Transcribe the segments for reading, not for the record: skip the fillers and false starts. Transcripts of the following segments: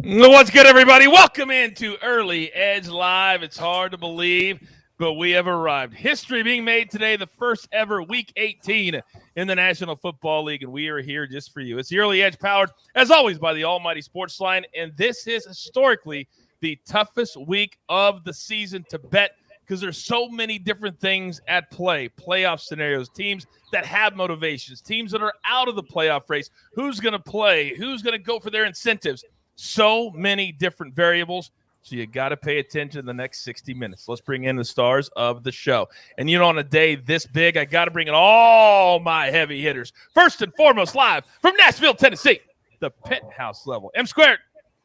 What's good, everybody? Welcome into Early Edge Live. It's hard to believe, but we have arrived. History being made today, the first ever Week 18 in the National Football League, and we are here just for you. It's the Early Edge, powered, as always, by the almighty SportsLine, and this is historically the toughest week of the season to bet because there's so many different things at play. Playoff scenarios, teams that have motivations, teams that are out of the playoff race, who's going to play, who's going to go for their incentives. So many different variables, so you got to pay attention in the next 60 minutes. Let's bring in the stars of the show. And, on a day this big, I got to bring in all my heavy hitters. First and foremost, live from Nashville, Tennessee, the penthouse level. M Squared,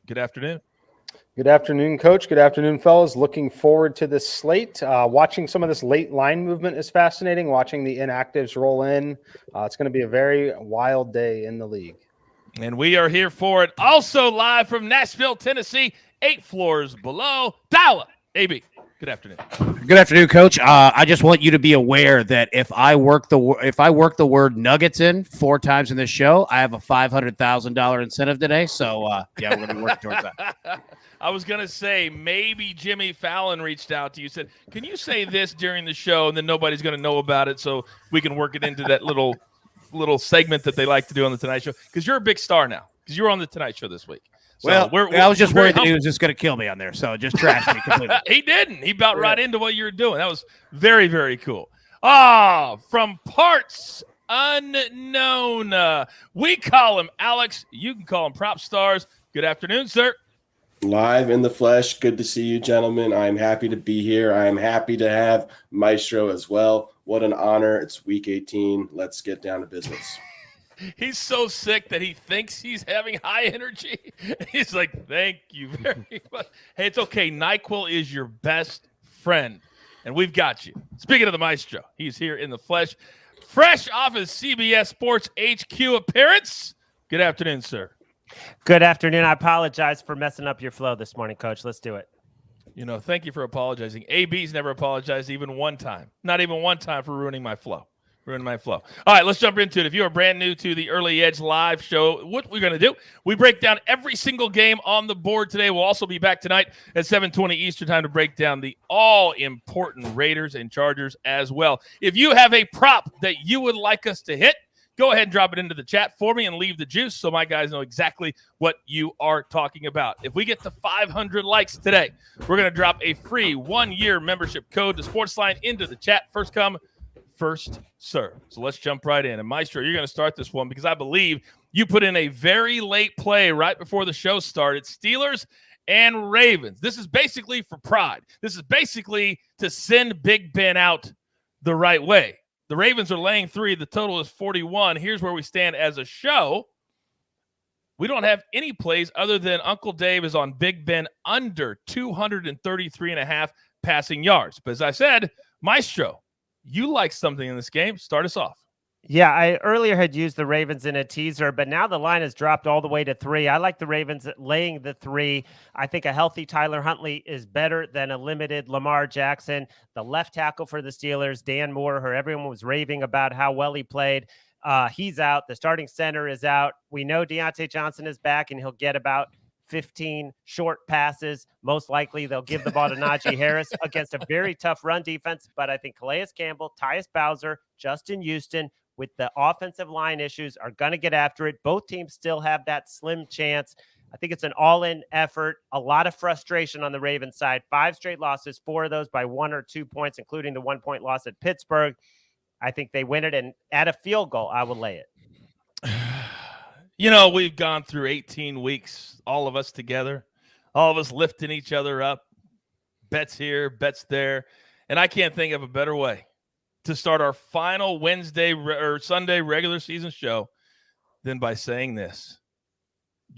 good afternoon. Good afternoon, Coach. Good afternoon, fellas. Looking forward to this slate. Watching some of this late line movement is fascinating. Watching the inactives roll in. It's going to be a very wild day in the league. And we are here for it. Also live from Nashville, Tennessee, 8 floors below. Dalla, AB, good afternoon. Good afternoon, Coach. I just want you to be aware that if I work the word Nuggets in 4 times in this show, I have a $500,000 incentive today. So, we're going to be working towards that. I was going to say maybe Jimmy Fallon reached out to you, said, can you say this during the show, and then nobody's going to know about it so we can work it into that little segment that they like to do on the Tonight Show, because you're a big star now, because you were on the Tonight Show this week. So I was just worried that he was just going to kill me on there, so just trashed me completely. He didn't. He bought right into what you were doing. That was very, very cool. From parts unknown, we call him Alex. You can call him Prop Stars. Good afternoon, sir. Live in the flesh. Good to see you, gentlemen. I'm happy to be here. I am happy to have Maestro as well. What an honor. It's week 18. Let's get down to business. He's so sick that he thinks he's having high energy. He's like, thank you very much. Hey, it's okay. NyQuil is your best friend, and we've got you. Speaking of the Maestro, he's here in the flesh, fresh off his CBS Sports HQ appearance. Good afternoon, sir. Good afternoon. I apologize for messing up your flow this morning, Coach. Let's do it. Thank you for apologizing. AB's never apologized even one time. Not even one time for ruining my flow. All right, let's jump into it. If you are brand new to the Early Edge Live show, what we're going to do, we break down every single game on the board today. We'll also be back tonight at 7:20 Eastern time to break down the all-important Raiders and Chargers as well. If you have a prop that you would like us to hit, go ahead and drop it into the chat for me and leave the juice so my guys know exactly what you are talking about. If we get to 500 likes today, we're going to drop a free 1-year membership code to SportsLine into the chat. First come, first serve. So let's jump right in. And Maestro, you're going to start this one because I believe you put in a very late play right before the show started. Steelers and Ravens. This is basically for pride. This is basically to send Big Ben out the right way. The Ravens are laying 3. The total is 41. Here's where we stand as a show. We don't have any plays other than Uncle Dave is on Big Ben under 233.5 passing yards. But as I said, Maestro, you like something in this game. Start us off. Yeah, I earlier had used the Ravens in a teaser, but now the line has dropped all the way to 3. I like the Ravens laying the 3. I think a healthy Tyler Huntley is better than a limited Lamar Jackson. The left tackle for the Steelers, Dan Moore, who everyone was raving about how well he played. He's out. The starting center is out. We know Deontay Johnson is back, and he'll get about 15 short passes. Most likely they'll give the ball to Najee Harris against a very tough run defense, but I think Calais Campbell, Tyus Bowser, Justin Houston, with the offensive line issues, are going to get after it. Both teams still have that slim chance. I think it's an all-in effort. A lot of frustration on the Ravens side. 5 straight losses, 4 of those by 1 or 2 points, including the 1-point loss at Pittsburgh. I think they win it, and at a field goal, I will lay it. We've gone through 18 weeks, all of us together, all of us lifting each other up, bets here, bets there, and I can't think of a better way to start our final Wednesday or Sunday regular season show than by saying this.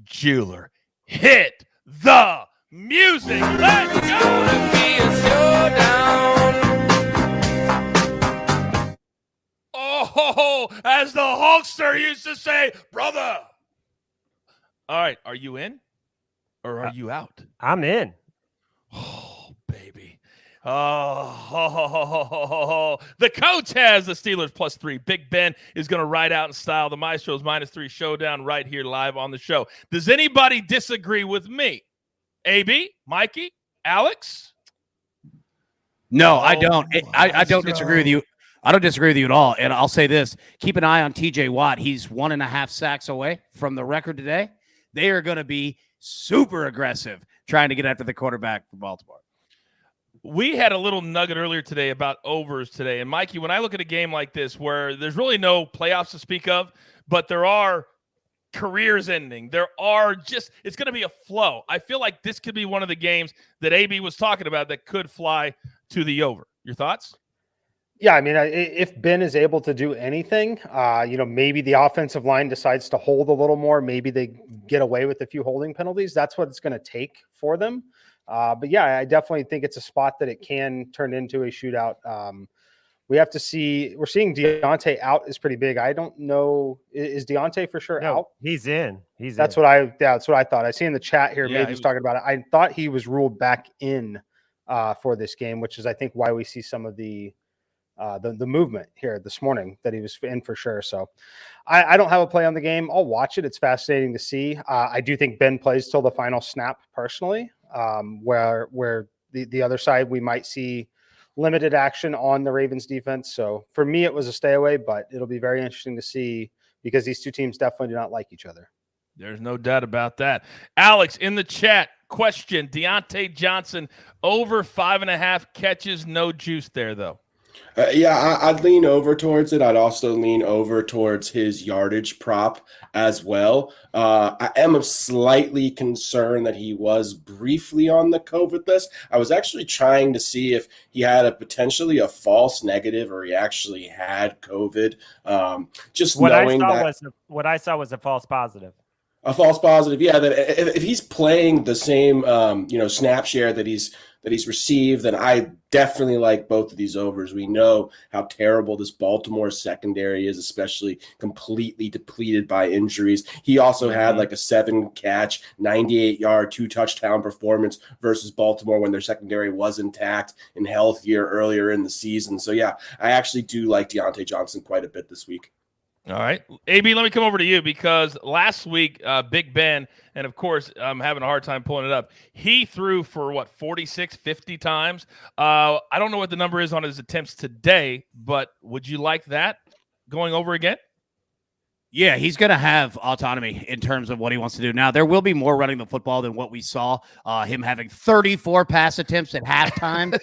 Jeweler, hit the music. Let's go. Be a showdown. Oh, as the Hulkster used to say, brother. All right, are you in or are you out? I'm in. Oh, baby. The coach has the Steelers +3. Big Ben is going to ride out in style. The Maestro's -3 showdown right here live on the show. Does anybody disagree with me? AB, Mikey, Alex? No, I don't. I don't disagree with you. I don't disagree with you at all. And I'll say this. Keep an eye on TJ Watt. He's 1.5 sacks away from the record today. They are going to be super aggressive trying to get after the quarterback for Baltimore. We had a little nugget earlier today about overs today. And Mikey, when I look at a game like this where there's really no playoffs to speak of, but there are careers ending, it's going to be a flow. I feel like this could be one of the games that AB was talking about that could fly to the over. Your thoughts? Yeah, I mean, if Ben is able to do anything, maybe the offensive line decides to hold a little more. Maybe they get away with a few holding penalties. That's what it's going to take for them. But yeah, I definitely think it's a spot that it can turn into a shootout. We have to see. We're seeing Deontay out is pretty big. I don't know. Is Deontay for sure out? He's in. That's what I thought. I see in the chat here. Yeah, Maybe talking about it. I thought he was ruled back in for this game, which is I think why we see some of the movement here this morning that he was in for sure. So I don't have a play on the game. I'll watch it. It's fascinating to see. I do think Ben plays till the final snap personally, where the other side, we might see limited action on the Ravens defense. So for me, it was a stay away, but it'll be very interesting to see because these two teams definitely do not like each other. There's no doubt about that. Alex, in the chat, question, Deontay Johnson over 5.5 catches, no juice there though. I'd lean over towards it. I'd also lean over towards his yardage prop as well. I am slightly concerned that he was briefly on the COVID list. I was actually trying to see if he had potentially a false negative or he actually had COVID. What I saw was a false positive. A false positive, yeah. That if he's playing the same, snap share that he's received, then I definitely like both of these overs. We know how terrible this Baltimore secondary is, especially completely depleted by injuries. He also had like a 7-catch, 98-yard, 2-touchdown performance versus Baltimore when their secondary was intact and healthier earlier in the season. So yeah, I actually do like Deontay Johnson quite a bit this week. All right. AB, let me come over to you because last week, Big Ben, and of course, I'm having a hard time pulling it up. He threw for 46, 50 times. I don't know what the number is on his attempts today, but would you like that going over again? Yeah, he's going to have autonomy in terms of what he wants to do. Now, there will be more running the football than what we saw, him having 34 pass attempts at halftime.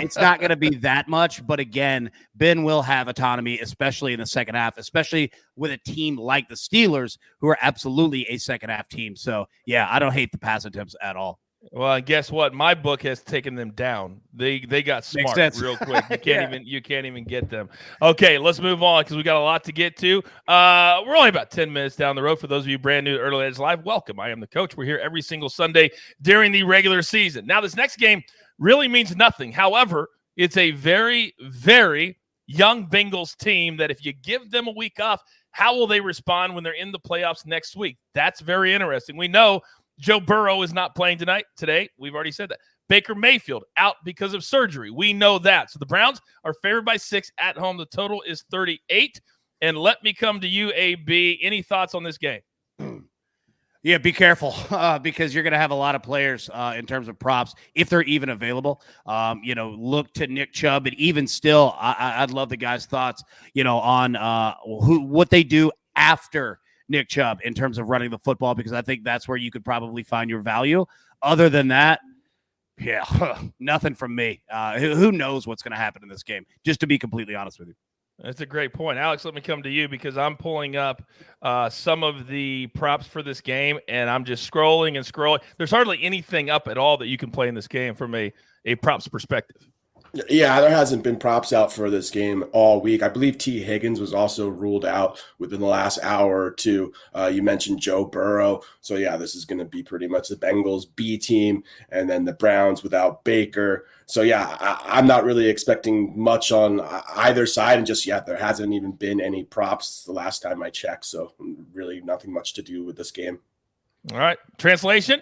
It's not going to be that much. But again, Ben will have autonomy, especially in the second half, especially with a team like the Steelers, who are absolutely a second half team. So, yeah, I don't hate the pass attempts at all. Well, and guess what? My book has taken them down. They got smart real quick. You can't even get them. Okay, let's move on because we got a lot to get to. We're only about 10 minutes down the road. For those of you brand new to Early Edge Live, welcome. I am the coach. We're here every single Sunday during the regular season. Now, this next game really means nothing. However, it's a very, very young Bengals team that if you give them a week off, how will they respond when they're in the playoffs next week? That's very interesting. We know Joe Burrow is not playing today. We've already said that. Baker Mayfield out because of surgery. We know that. So the Browns are favored by 6 at home. The total is 38. And let me come to you, AB. Any thoughts on this game? Yeah, be careful because you're going to have a lot of players in terms of props, if they're even available. Look to Nick Chubb. And even still, I'd love the guys' thoughts, on what they do after Nick Chubb in terms of running the football, because I think that's where you could probably find your value. Other than that, nothing from me. Who knows what's going to happen in this game, just to be completely honest with you. That's a great point. Alex, let me come to you because I'm pulling up some of the props for this game, and I'm just scrolling and scrolling. There's hardly anything up at all that you can play in this game from a props perspective. Yeah, there hasn't been props out for this game all week. I believe T. Higgins was also ruled out within the last hour or two. You mentioned Joe Burrow. So, yeah, this is going to be pretty much the Bengals B team and then the Browns without Baker. So, yeah, I'm not really expecting much on either side. And just yet, there hasn't even been any props the last time I checked. So, really nothing much to do with this game. All right. Translation,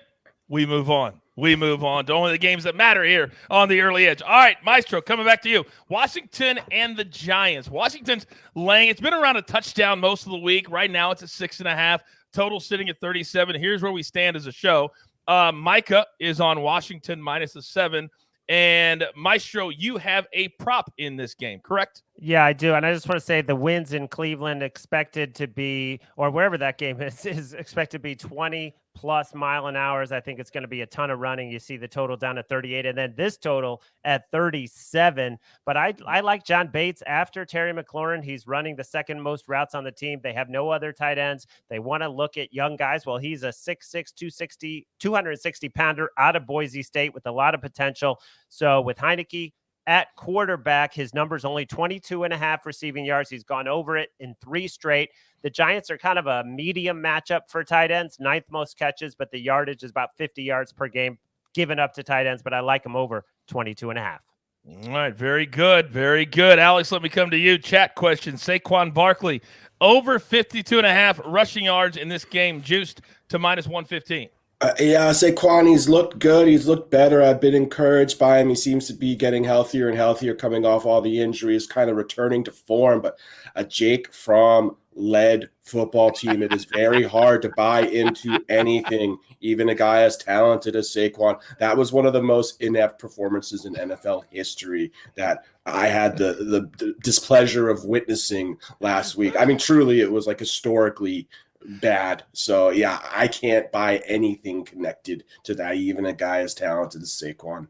we move on. we move on to only the games that matter here on the early edge. All right, Maestro, coming back to you. Washington and the Giants. Washington's laying. It's been around a touchdown most of the week. Right now it's at 6.5. Total sitting at 37. Here's where we stand as a show. Micah is on Washington minus the 7. And Maestro, you have a prop in this game, correct? Yeah, I do. And I just want to say the winds in Cleveland expected to be, or wherever that game is expected to be 20 plus mile an hour. I think it's going to be a ton of running. You see the total down at 38 and then this total at 37. But I like John Bates after Terry McLaurin. He's running the second most routes on the team. They have no other tight ends. They want to look at young guys. Well, he's a 6'6", 260 pounder out of Boise State with a lot of potential. So with Heineke at quarterback, his number's only 22.5 receiving yards. He's gone over it in 3 straight. The Giants are kind of a medium matchup for tight ends, 9th most catches, but the yardage is about 50 yards per game given up to tight ends, but I like him over 22.5. All right, very good, very good. Alex, let me come to you. Chat question, Saquon Barkley, over 52.5 rushing yards in this game, juiced to minus 115. Yeah, Saquon, he's looked good. He's looked better. I've been encouraged by him. He seems to be getting healthier and healthier, coming off all the injuries, kind of returning to form. But a Jake Fromm-led football team, it is very hard to buy into anything, even a guy as talented as Saquon. That was one of the most inept performances in NFL history that I had the displeasure of witnessing last week. I mean, truly, it was like historically bad. So yeah, I can't buy anything connected to that, even a guy as talented as Saquon.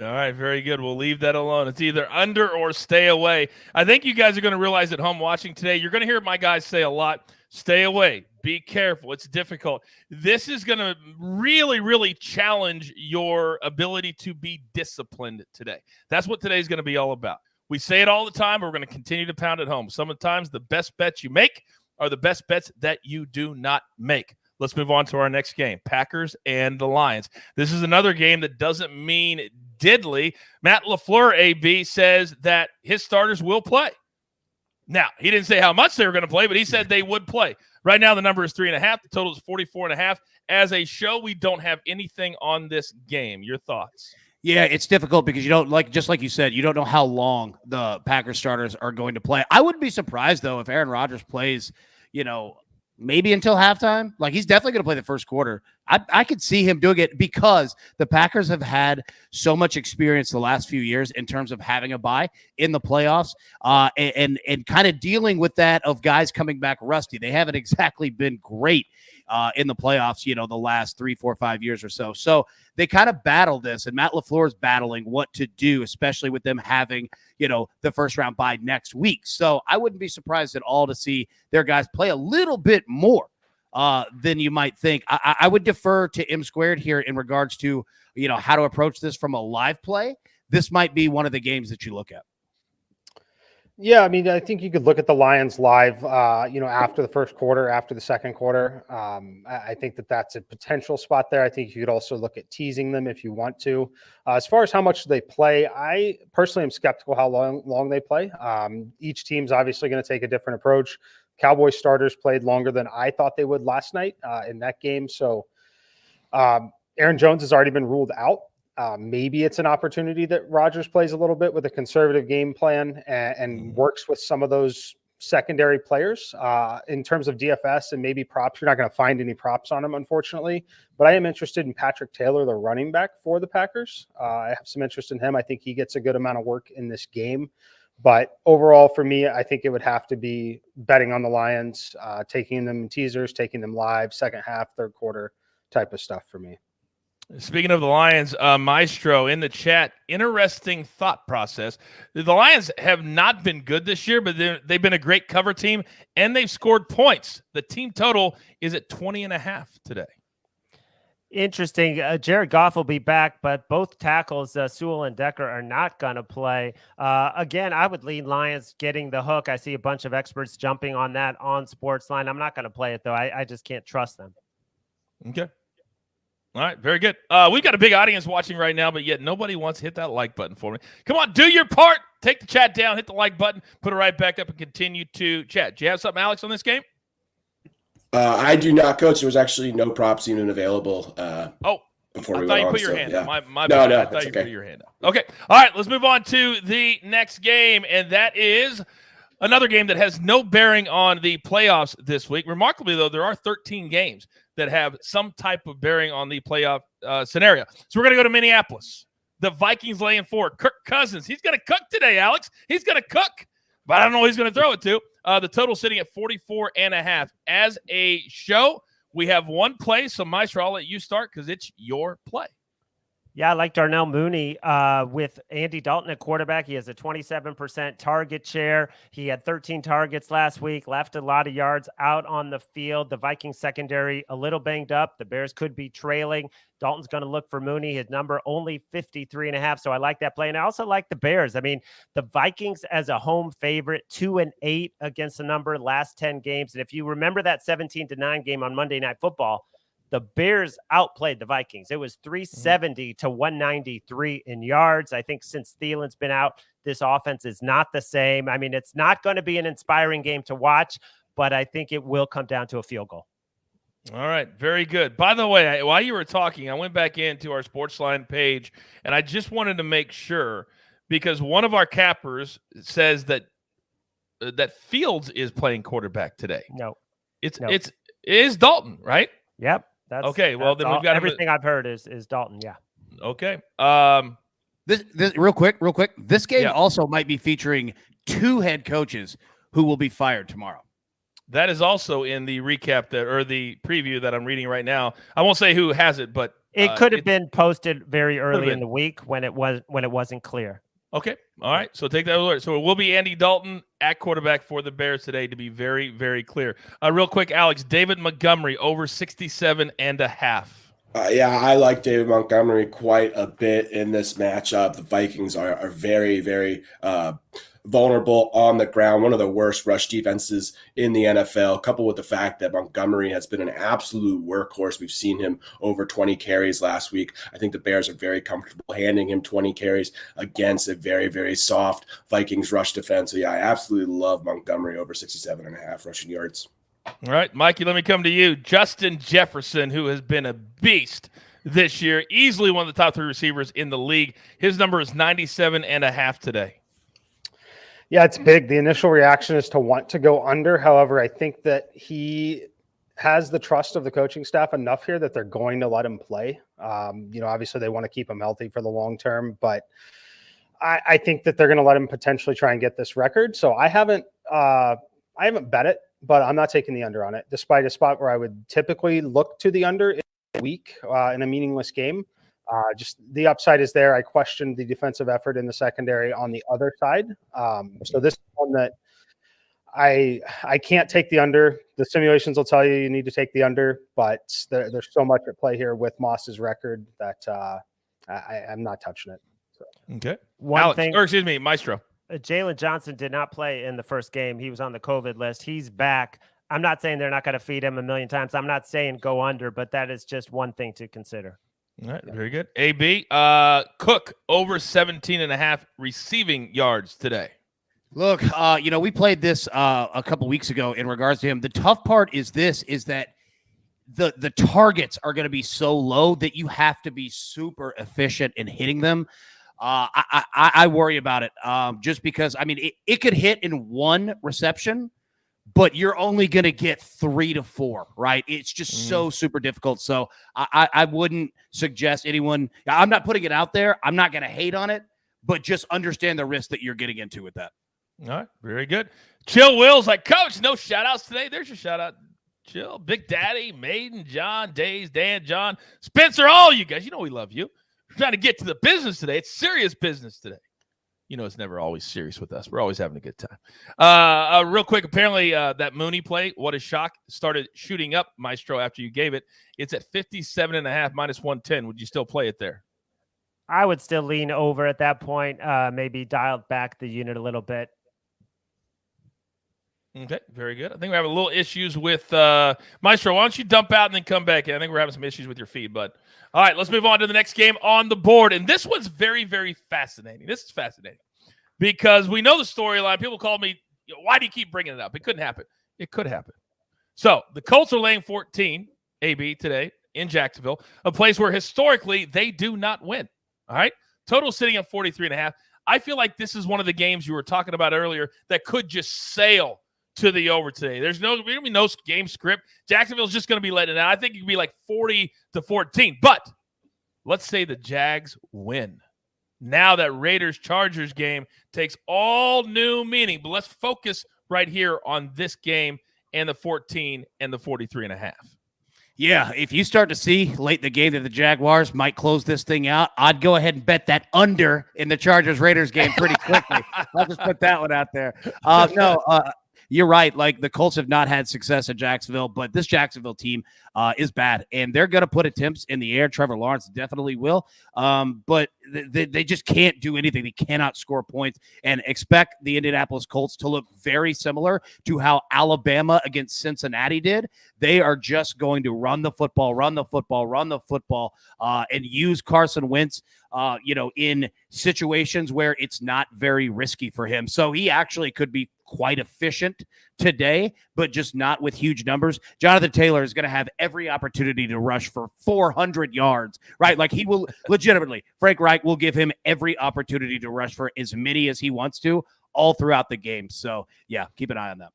All right, very good. We'll leave that alone. It's either under or stay away. I think you guys are going to realize at home watching today, you're going to hear my guys say a lot, stay away, be careful. It's difficult. This is going to really, really challenge your ability to be disciplined today. That's what today's going to be all about. We say it all the time, but we're going to continue to pound it home. Sometimes the best bets you make are the best bets that you do not make. Let's move on to our next game, Packers and the Lions. This is another game that doesn't mean diddly. Matt LaFleur, AB, says that his starters will play. Now, he didn't say how much they were going to play, but he said they would play. Right now, the number is 3.5. The total is 44.5. As a show, we don't have anything on this game. Your thoughts? Yeah, it's difficult because you don't just like you said, you don't know how long the Packers starters are going to play. I wouldn't be surprised though if Aaron Rodgers plays, maybe until halftime. Like he's definitely going to play the first quarter. I could see him doing it because the Packers have had so much experience the last few years in terms of having a bye in the playoffs and kind of dealing with that of guys coming back rusty. They haven't exactly been great in the playoffs, the last 3, 4, 5 years or so. So they kind of battle this, and Matt LaFleur is battling what to do, especially with them having, the first round bye next week. So I wouldn't be surprised at all to see their guys play a little bit more than you might think. I would defer to M Squared here in regards to, how to approach this from a live play. This might be one of the games that you look at. Yeah, I mean, I think you could look at the Lions live, after the first quarter, after the second quarter. I think that's a potential spot there. I think you could also look at teasing them if you want to. As far as how much they play, I personally am skeptical how long they play. Each team's obviously going to take a different approach. Cowboys starters played longer than I thought they would last night in that game. So Aaron Jones has already been ruled out. Maybe it's an opportunity that Rodgers plays a little bit with a conservative game plan and works with some of those secondary players in terms of DFS and maybe props. You're not going to find any props on him, unfortunately, but I am interested in Patrick Taylor, the running back for the Packers. I have some interest in him. I think he gets a good amount of work in this game, but overall for me, I think it would have to be betting on the Lions, taking them in teasers, taking them live, second half, third quarter type of stuff for me. Speaking of the Lions, Maestro in the chat, interesting thought process. The Lions have not been good this year, but they've been a great cover team, and they've scored points. The team total is at 20.5 today. Interesting. Jared Goff will be back, but both tackles, Sewell and Decker, are not going to play. Again, I would lean Lions getting the hook. I see a bunch of experts jumping on that on SportsLine. I'm not going to play it, though. I just can't trust them. Okay. All right, very good. We've got a big audience watching right now, but yet nobody wants to hit that like button for me. Come on, do your part. Take the chat down, hit the like button, put it right back up, and continue to chat. Do you have something, Alex, on this game? I do not, Coach. There was actually no props even available. before I we thought went you on. put your So, hand yeah. up. My No, bad. no, I thought that's you okay. put your hand up. Okay. All right. Let's move on to the next game, and that is another game that has no bearing on the playoffs this week. Remarkably, though, there are 13 games that have some type of bearing on the playoff scenario. So we're going to go to Minneapolis. The Vikings laying 4. Kirk Cousins. He's going to cook today, Alex. He's going to cook, but I don't know who he's going to throw it to. The total sitting at 44.5. As a show, we have one play. So, Maestro, I'll let you start because it's your play. Yeah, I like Darnell Mooney with Andy Dalton at quarterback. He has a 27% target share. He had 13 targets last week, left a lot of yards out on the field. The Vikings secondary a little banged up. The Bears could be trailing. Dalton's going to look for Mooney. His number only 53.5. So I like that play. And I also like the Bears. I mean, the Vikings as a home favorite, 2-8 against the number last 10 games. And if you remember that 17-9 game on Monday Night Football, the Bears outplayed the Vikings. It was 370 to 193 in yards. I think since Thielen's been out, this offense is not the same. I mean, it's not going to be an inspiring game to watch, but I think it will come down to a field goal. All right. Very good. By the way, while you were talking, I went back into our SportsLine page, and I just wanted to make sure because one of our cappers says that Fields is playing quarterback today. No. It is Dalton, right? Yep. That's okay. Well, then we've got everything I've heard is Dalton. Yeah. Okay. This real quick. This game also might be featuring 2 head coaches who will be fired tomorrow. That is also in the recap or the preview that I'm reading right now. I won't say who has it, but it could have been posted very early in the week when it wasn't clear. Okay. All right. So take that alert. So it will be Andy Dalton at quarterback for the Bears today, to be very, very clear. Real quick, Alex, David Montgomery over 67.5. Yeah, I like David Montgomery quite a bit in this matchup. The Vikings are very, very vulnerable on the ground, one of the worst rush defenses in the NFL, coupled with the fact that Montgomery has been an absolute workhorse. We've seen him over 20 carries last week. I think the Bears are very comfortable handing him 20 carries against a very, very soft Vikings rush defense. So, yeah, I absolutely love Montgomery over 67.5 rushing yards. All right, Mikey, let me come to you. Justin Jefferson, who has been a beast this year, easily one of the top 3 receivers in the league. His number is 97.5 today. Yeah, it's big. The initial reaction is to want to go under. However, I think that he has the trust of the coaching staff enough here that they're going to let him play. Obviously they want to keep him healthy for the long term, but I think that they're going to let him potentially try and get this record. So I haven't bet it, but I'm not taking the under on it, despite a spot where I would typically look to the under in a week in a meaningless game. Just the upside is there. I questioned the defensive effort in the secondary on the other side. So this is one that I can't take the under. The simulations will tell you need to take the under, but there's so much at play here with Moss's record that I'm not touching it. So. Okay. Maestro. Jalen Johnson did not play in the first game. He was on the COVID list. He's back. I'm not saying they're not going to feed him a million times. I'm not saying go under, but that is just one thing to consider. All right, very good. AB, Cook over 17.5 receiving yards today. Look, we played this a couple weeks ago in regards to him. The tough part is that the targets are going to be so low that you have to be super efficient in hitting them. I worry about it just because, it could hit in one reception, but you're only going to get 3 to 4, right? It's just so super difficult. So I wouldn't suggest anyone. I'm not putting it out there. I'm not going to hate on it, but just understand the risk that you're getting into with that. All right, very good. Chill Will's like, Coach, no shout-outs today. There's your shout-out. Chill. Big Daddy, Maiden, John, Days, Dan, John, Spencer, all you guys. You know we love you. We're trying to get to the business today. It's serious business today. It's never always serious with us. We're always having a good time. Real quick, apparently that Mooney play, what a shock, started shooting up, Maestro, after you gave it. It's at 57.5 minus 110. Would you still play it there? I would still lean over at that point, maybe dial back the unit a little bit. Okay, very good. I think we're having a little issues with Maestro. Why don't you dump out and then come back in? I think we're having some issues with your feed, bud. All right, let's move on to the next game on the board. And this one's very, very fascinating. This is fascinating because we know the storyline. People call me, why do you keep bringing it up? It couldn't happen. It could happen. So the Colts are laying 14, AB, today in Jacksonville, a place where historically they do not win. All right. Total sitting at 43.5. I feel like this is one of the games you were talking about earlier that could just sail to the over today. There's going to be no game script. Jacksonville's just going to be letting it out. I think it could be like 40-14. But let's say the Jags win. Now that Raiders-Chargers game takes all new meaning. But let's focus right here on this game and the 14 and the 43.5. Yeah, if you start to see late in the game that the Jaguars might close this thing out, I'd go ahead and bet that under in the Chargers-Raiders game pretty quickly. I'll just put that one out there. You're right. Like, the Colts have not had success at Jacksonville, but this Jacksonville team is bad, and they're going to put attempts in the air. Trevor Lawrence definitely will, but they just can't do anything. They cannot score points, and expect the Indianapolis Colts to look very similar to how Alabama against Cincinnati did. They are just going to run the football, and use Carson Wentz, in situations where it's not very risky for him. So he actually could be quite efficient today, but just not with huge numbers. Jonathan Taylor is going to have every opportunity to rush for 400 yards, right? Like, he will legitimately, Frank Reich will give him every opportunity to rush for as many as he wants to all throughout the game. So yeah, keep an eye on that.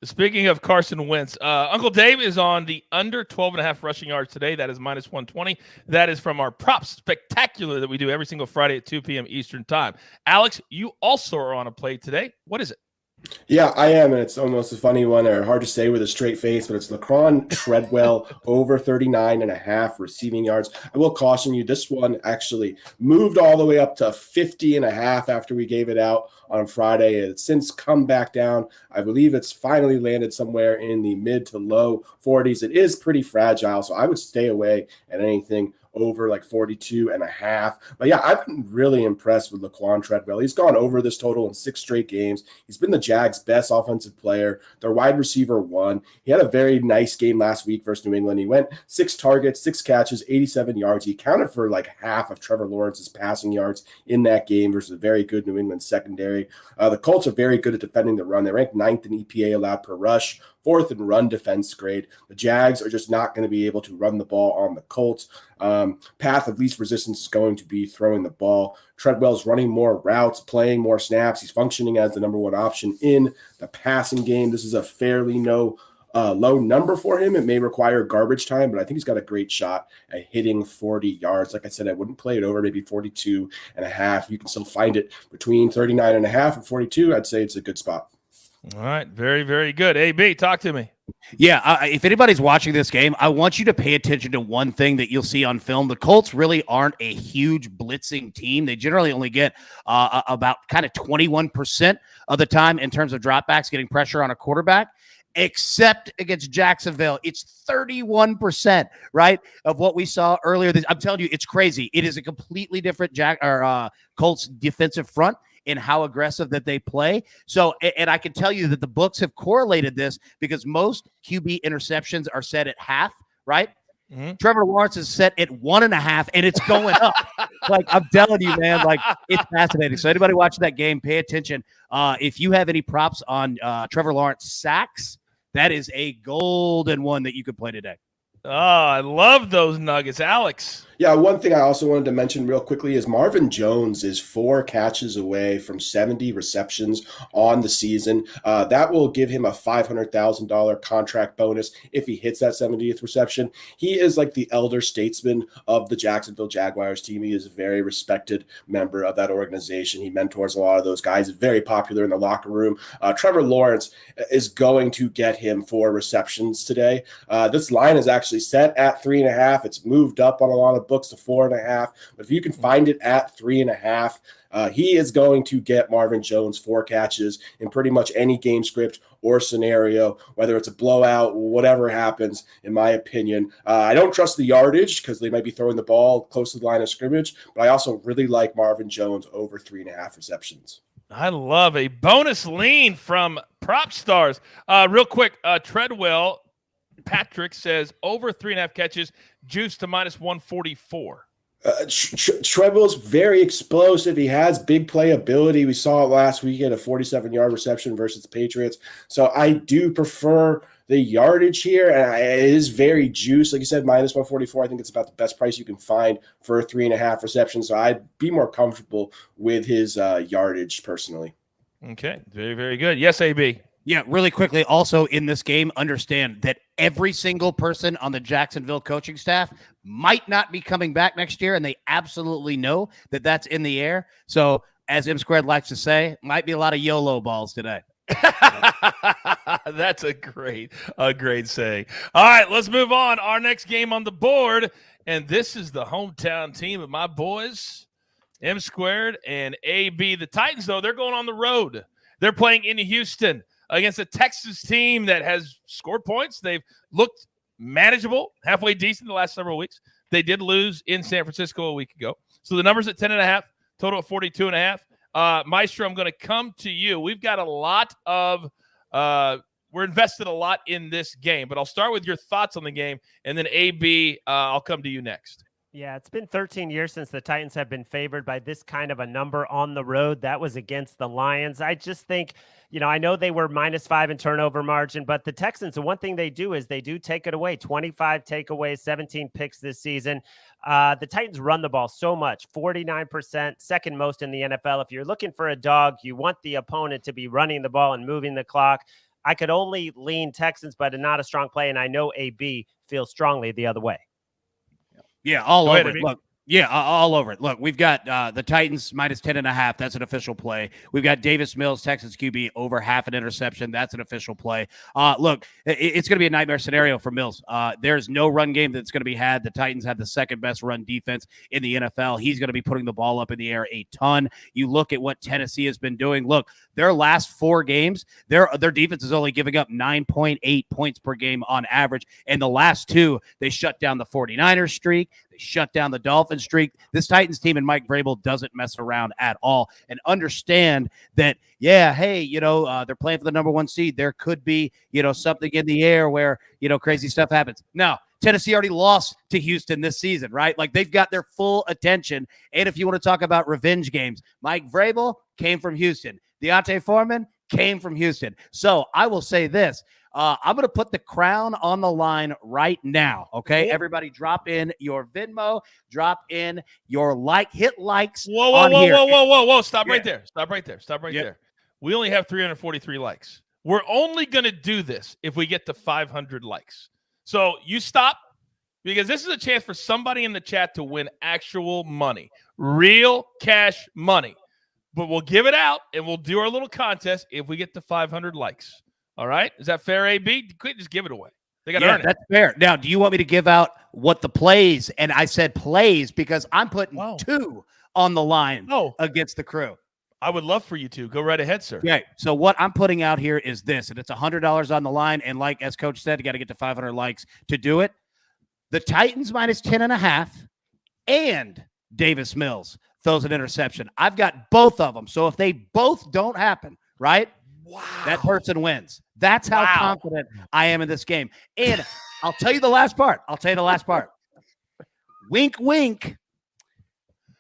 Speaking of Carson Wentz, Uncle Dave is on the under 12.5 rushing yards today. That is minus 120. That is from our props spectacular that we do every single Friday at 2 p.m. Eastern time. Alex, you also are on a play today. What is it? Yeah, I am, and it's almost a funny one, or hard to say with a straight face, but it's Laquan Treadwell over 39.5 receiving yards. I will caution you, this one actually moved all the way up to 50.5 after we gave it out on Friday. It's since come back down. I believe it's finally landed somewhere in the mid to low 40s. It is pretty fragile, so I would stay away at anything over like 42.5. But yeah, I've been really impressed with Laquan Treadwell. He's gone over this total in 6 straight games. He's been the Jags' best offensive player, their wide receiver 1. He had a very nice game last week versus New England. He went 6 targets, 6 catches, 87 yards. He accounted for like half of Trevor Lawrence's passing yards in that game versus a very good New England secondary. The Colts are very good at defending the run. They rank 9th in EPA allowed per rush, 4th in run defense grade. The Jags are just not going to be able to run the ball on the Colts. Path of least resistance is going to be throwing the ball. Treadwell's running more routes, playing more snaps. He's functioning as the number 1 option in the passing game. This is a fairly low number for him. It may require garbage time, but I think he's got a great shot at hitting 40 yards. Like I said, I wouldn't play it over, maybe 42.5. You can still find it between 39.5 and 42. I'd say it's a good spot. All right. Very, very good. AB, talk to me. Yeah, if anybody's watching this game, I want you to pay attention to one thing that you'll see on film. The Colts really aren't a huge blitzing team. They generally only get about kind of 21% of the time in terms of dropbacks, getting pressure on a quarterback, except against Jacksonville. It's 31%, right, of what we saw earlier. I'm telling you, it's crazy. It is a completely different Colts defensive front in how aggressive that they play. So, and I can tell you that the books have correlated this because most QB interceptions are set at half, right? Mm-hmm. Trevor Lawrence is set at 1.5, and it's going up. Like, I'm telling you, man, like, it's fascinating. So anybody watching that game, pay attention. If you have any props on Trevor Lawrence sacks, that is a golden one that you could play today. Oh, I love those nuggets. Alex. Yeah, one thing I also wanted to mention real quickly is Marvin Jones is 4 catches away from 70 receptions on the season. That will give him a $500,000 contract bonus if he hits that 70th reception. He is like the elder statesman of the Jacksonville Jaguars team. He is a very respected member of that organization. He mentors a lot of those guys. He's very popular in the locker room. Trevor Lawrence is going to get him 4 receptions today. This line is actually set at 3.5. It's moved up on a lot of books to 4.5, but if you can find it at 3.5, he is going to get Marvin Jones 4 catches in pretty much any game script or scenario, whether it's a blowout, whatever happens, in my opinion. I don't trust the yardage because they might be throwing the ball close to the line of scrimmage, but I also really like Marvin Jones over 3.5 receptions. I love a bonus lean from Prop Stars. Real quick, Treadwell, Patrick says over 3.5 catches, juice to minus 144. Treadwell's very explosive. He has big playability. We saw it last week at a 47-yard reception versus the Patriots. So I do prefer the yardage here, and it is very juiced. Like you said, minus 144. I think it's about the best price you can find for 3.5 receptions. So I'd be more comfortable with his yardage personally. Okay, very, very good. Yes, AB. Yeah, really quickly, also in this game, understand that every single person on the Jacksonville coaching staff might not be coming back next year, and they absolutely know that that's in the air. So, as M Squared likes to say, might be a lot of YOLO balls today. That's a great saying. All right, let's move on. Our next game on the board, and this is the hometown team of my boys, M Squared and AB. The Titans, though, they're going on the road. They're playing in Houston against a Texas team that has scored points. They've looked manageable, halfway decent the last several weeks. They did lose in San Francisco a week ago. So the number's at 10.5, total of 42.5. Maestro, I'm going to come to you. We've got a lot of we're invested a lot in this game, but I'll start with your thoughts on the game, and then AB, I'll come to you next. Yeah, it's been 13 years since the Titans have been favored by this kind of a number on the road. That was against the Lions. I just think, I know they were -5 in turnover margin, but the Texans, the one thing they do is they do take it away. 25 takeaways, 17 picks this season. The Titans run the ball so much, 49%, second most in the NFL. If you're looking for a dog, you want the opponent to be running the ball and moving the clock. I could only lean Texans, but not a strong play, and I know AB feels strongly the other way. Yeah, all over it. Look, yeah, all over it. Look, we've got the Titans minus 10.5. That's an official play. We've got Davis Mills, Texans QB, over half an interception. That's an official play. Look, it's going to be a nightmare scenario for Mills. There's no run game that's going to be had. The Titans have the second best run defense in the NFL. He's going to be putting the ball up in the air a ton. You look at what Tennessee has been doing. Look, their last 4 games, their defense is only giving up 9.8 points per game on average. And the last 2, they shut down the 49ers streak. They shut down the Dolphins streak. This Titans team and Mike Vrabel doesn't mess around at all. And understand that, yeah, hey, they're playing for the number 1 seed. There could be, something in the air where, crazy stuff happens. No, Tennessee already lost to Houston this season, right? Like, they've got their full attention. And if you want to talk about revenge games, Mike Vrabel came from Houston. Deontay Foreman came from Houston. So I will say this. I'm going to put the crown on the line right now, okay? Whoa. Everybody drop in your Venmo, drop in your hit likes. Whoa. Stop Yeah. right there. Stop right there. We only have 343 likes. We're only going to do this if we get to 500 likes. So you stop, because this is a chance for somebody in the chat to win actual money, real cash money. But we'll give it out, and we'll do our little contest if we get to 500 likes. All right? Is that fair, AB? You couldn't just give it away. They got to earn it. That's fair. Now, do you want me to give out what the plays? And I said plays because I'm putting 2 on the line against the crew. I would love for you to. Go right ahead, sir. Okay, so what I'm putting out here is this, and it's $100 on the line. And like as Coach said, you got to get to 500 likes to do it. The Titans minus 10.5 and Davis Mills throws an interception. I've got both of them. So if they both don't happen, right? Wow. That person wins. That's how confident I am in this game. And I'll tell you the last part. Wink, wink.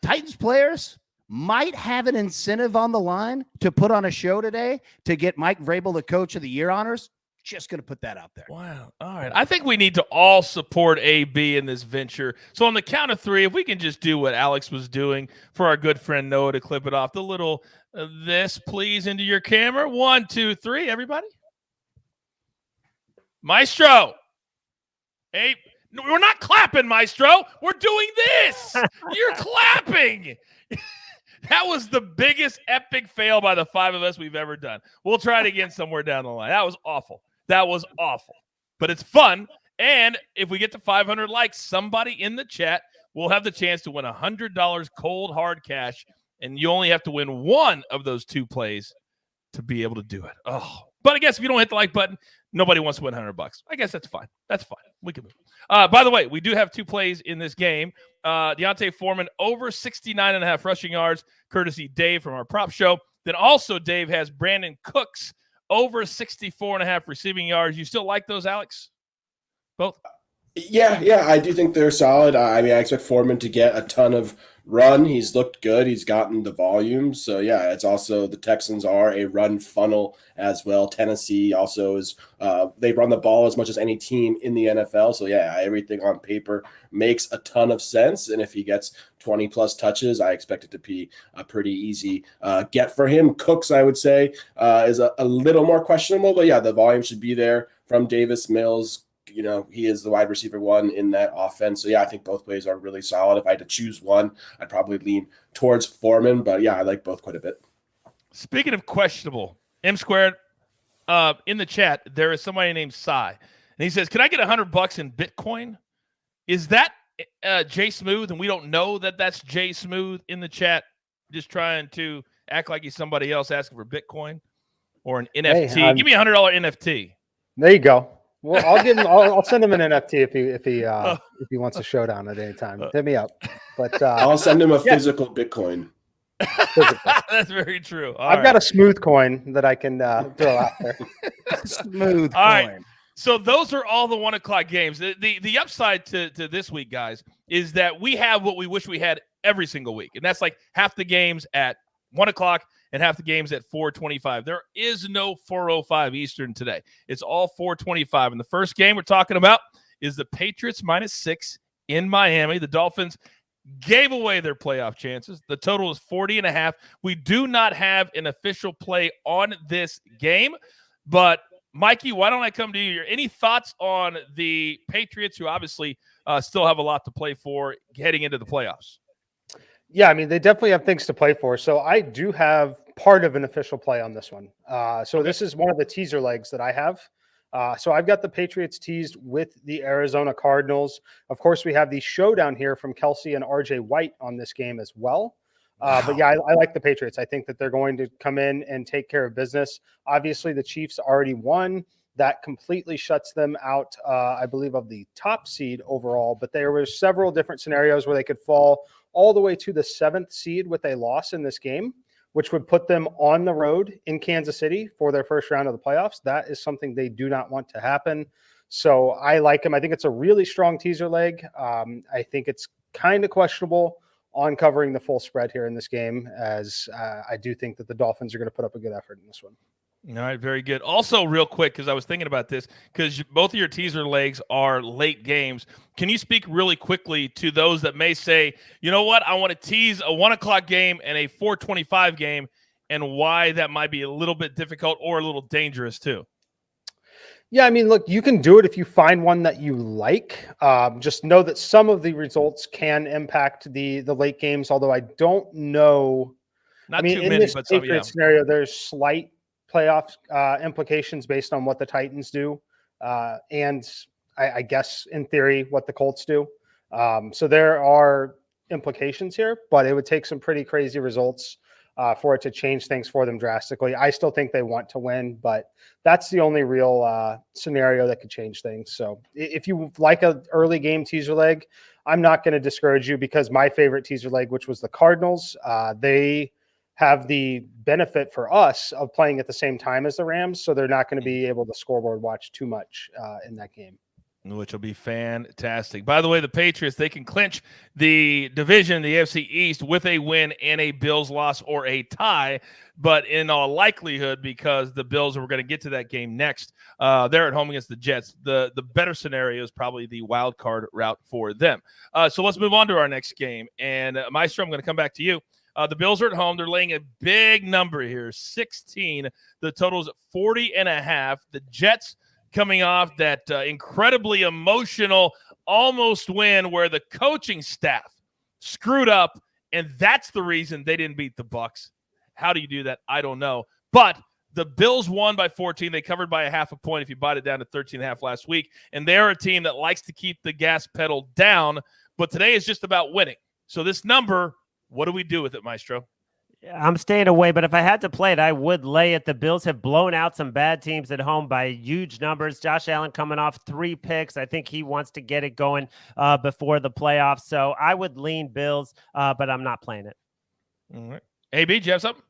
Titans players might have an incentive on the line to put on a show today to get Mike Vrabel the Coach of the Year honors. Just going to put that out there. Wow. All right. I think we need to all support AB in this venture. So on the count of 3, if we can just do what Alex was doing for our good friend Noah to clip it off, the little this, please, into your camera. 1, 2, 3, everybody. Maestro. Hey, we're not clapping, Maestro. We're doing this. You're clapping. That was the biggest epic fail by the 5 of us we've ever done. We'll try it again somewhere down the line. That was awful. But it's fun. And if we get to 500 likes, somebody in the chat will have the chance to win $100 cold hard cash. And you only have to win 1 of those 2 plays to be able to do it. Oh, but I guess if you don't hit the like button, nobody wants to win $100. I guess that's fine. We can move. By the way, we do have 2 plays in this game. Deontay Foreman over 69.5 rushing yards, courtesy Dave from our prop show. Then also Dave has Brandon Cooks over 64.5 receiving yards. You still like those, Alex? Both? Yeah, I do think they're solid. I mean, I expect Foreman to get a ton of run. He's looked good. He's gotten the volume. So, yeah, it's also the Texans are a run funnel as well. Tennessee also is they run the ball as much as any team in the NFL. So, yeah, everything on paper makes a ton of sense. And if he gets 20-plus touches, I expect it to be a pretty easy get for him. Cooks, I would say, is a little more questionable. But, yeah, the volume should be there from Davis Mills. He is the wide receiver one in that offense. So, yeah, I think both plays are really solid. If I had to choose one, I'd probably lean towards Foreman. But, yeah, I like both quite a bit. Speaking of questionable, M Squared, in the chat, there is somebody named Cy. And he says, can I get $100 in Bitcoin? Is that Jay Smooth? And we don't know that that's Jay Smooth in the chat, just trying to act like he's somebody else asking for Bitcoin or an NFT. Hey, give me $100 NFT. There you go. Well, I'll give him. I'll send him an NFT if he wants a showdown at any time. Hit me up. But I'll send him a physical Bitcoin. That's very true. I've got a smooth coin that I can throw out there. Smooth All coin. right. So those are all the 1 o'clock games. The upside to this week, guys, is that we have what we wish we had every single week, and that's like half the games at 1 o'clock and half the games at 4:25. There is no 4:05 Eastern today. It's all 4:25. And the first game we're talking about is the Patriots -6 in Miami. The Dolphins gave away their playoff chances. The total is 40.5. We do not have an official play on this game, but Mikey, why don't I come to you? Any thoughts on the Patriots, who obviously still have a lot to play for heading into the playoffs? Yeah, I mean, they definitely have things to play for. So I do have part of an official play on this one. This is one of the teaser legs that I have. So I've got the Patriots teased with the Arizona Cardinals. Of course, we have the showdown here from Kelsey and RJ White on this game as well. But yeah, I like the Patriots. I think that they're going to come in and take care of business. Obviously, the Chiefs already won. That completely shuts them out, I believe, of the top seed overall. But there were several different scenarios where they could fall all the way to the 7th seed with a loss in this game, which would put them on the road in Kansas City for their first round of the playoffs. That is something they do not want to happen. So I like them. I think it's a really strong teaser leg. I think it's kind of questionable on covering the full spread here in this game, as I do think that the Dolphins are going to put up a good effort in this one. All right, very good. Also, real quick, because I was thinking about this, because both of your teaser legs are late games. Can you speak really quickly to those that may say, you know what, I want to tease a 1 o'clock game and a 4:25 game, and why that might be a little bit difficult or a little dangerous too? Yeah, I mean, look, you can do it if you find one that you like. Just know that some of the results can impact the late games, although I don't know. Not I mean, too in many, this but some, Patriots scenario, there's slight playoff implications based on what the Titans do, and I guess in theory what the Colts do. So there are implications here, but it would take some pretty crazy results for it to change things for them drastically. I still think they want to win, but that's the only real scenario that could change things. So if you like an early game teaser leg, I'm not going to discourage you, because my favorite teaser leg, which was the Cardinals, they have the benefit for us of playing at the same time as the Rams, so they're not going to be able to scoreboard watch too much in that game. Which will be fantastic. By the way, the Patriots, they can clinch the division, the AFC East, with a win and a Bills loss or a tie. But in all likelihood, because the Bills are going to get to that game next, they're at home against the Jets. The better scenario is probably the wild card route for them. So let's move on to our next game. And Maestro, I'm going to come back to you. The Bills are at home. They're laying a big number here, 16. The total is 40.5. The Jets coming off that incredibly emotional almost win where the coaching staff screwed up, and that's the reason they didn't beat the Bucs. How do you do that? I don't know. But the Bills won by 14. They covered by a half a point if you bought it down to 13.5 last week. And they're a team that likes to keep the gas pedal down. But today is just about winning. So this number, what do we do with it, Maestro? I'm staying away, but if I had to play it, I would lay it. The Bills have blown out some bad teams at home by huge numbers. Josh Allen coming off 3 picks. I think he wants to get it going before the playoffs. So I would lean Bills, but I'm not playing it. All right. AB, do you have something?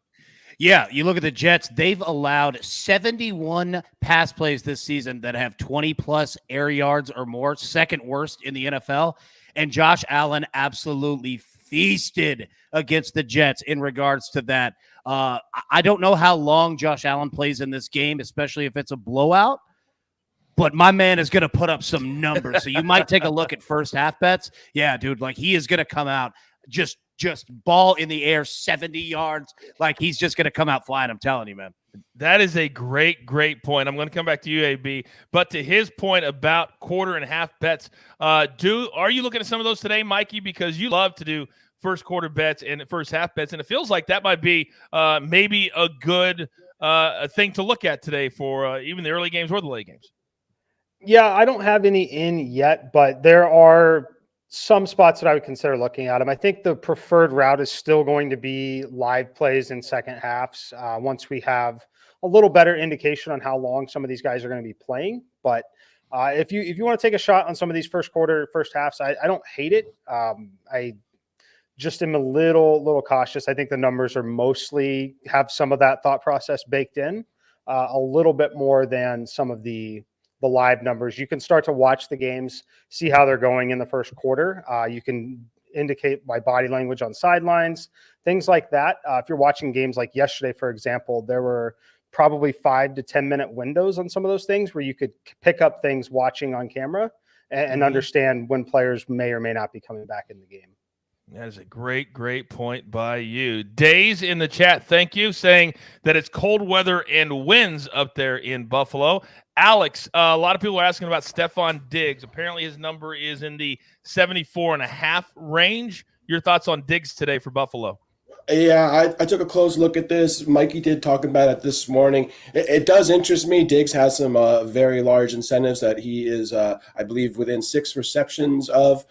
Yeah, you look at the Jets, they've allowed 71 pass plays this season that have 20-plus air yards or more, second worst in the NFL. And Josh Allen absolutely feasted against the Jets in regards to that. I don't know how long Josh Allen plays in this game, especially if it's a blowout, but my man is going to put up some numbers. So you might take a look at first half bets. Yeah, dude, like he is going to come out just ball in the air, 70 yards. Like he's just going to come out flying. I'm telling you, man. That is a great point. I'm going to come back to you, AB. But to his point about quarter and half bets, are you looking at some of those today, Mikey? Because you love to do first quarter bets and first half bets, and it feels like that might be maybe a good thing to look at today for even the early games or the late games. Yeah, I don't have any in yet, but there are some spots that I would consider looking at them. I think the preferred route is still going to be live plays in second halves once we have a little better indication on how long some of these guys are going to be playing. But if you want to take a shot on some of these first halves, I don't hate it. I just am a little cautious. I think the numbers are mostly have some of that thought process baked in a little bit more than some of the live numbers. You can start to watch the games, see how they're going in the first quarter. You can indicate by body language on sidelines, things like that. If you're watching games like yesterday, for example, there were probably 5 to 10 minute windows on some of those things where you could pick up things watching on camera and understand when players may or may not be coming back in the game. That is a great point by you. Days in the chat, thank you, saying that it's cold weather and winds up there in Buffalo. Alex, a lot of people are asking about Stephon Diggs. Apparently his number is in the 74.5 range. Your thoughts on Diggs today for Buffalo? Yeah, I took a close look at this. Mikey did talk about it this morning. It does interest me. Diggs has some very large incentives that he is, I believe, within 6 receptions of.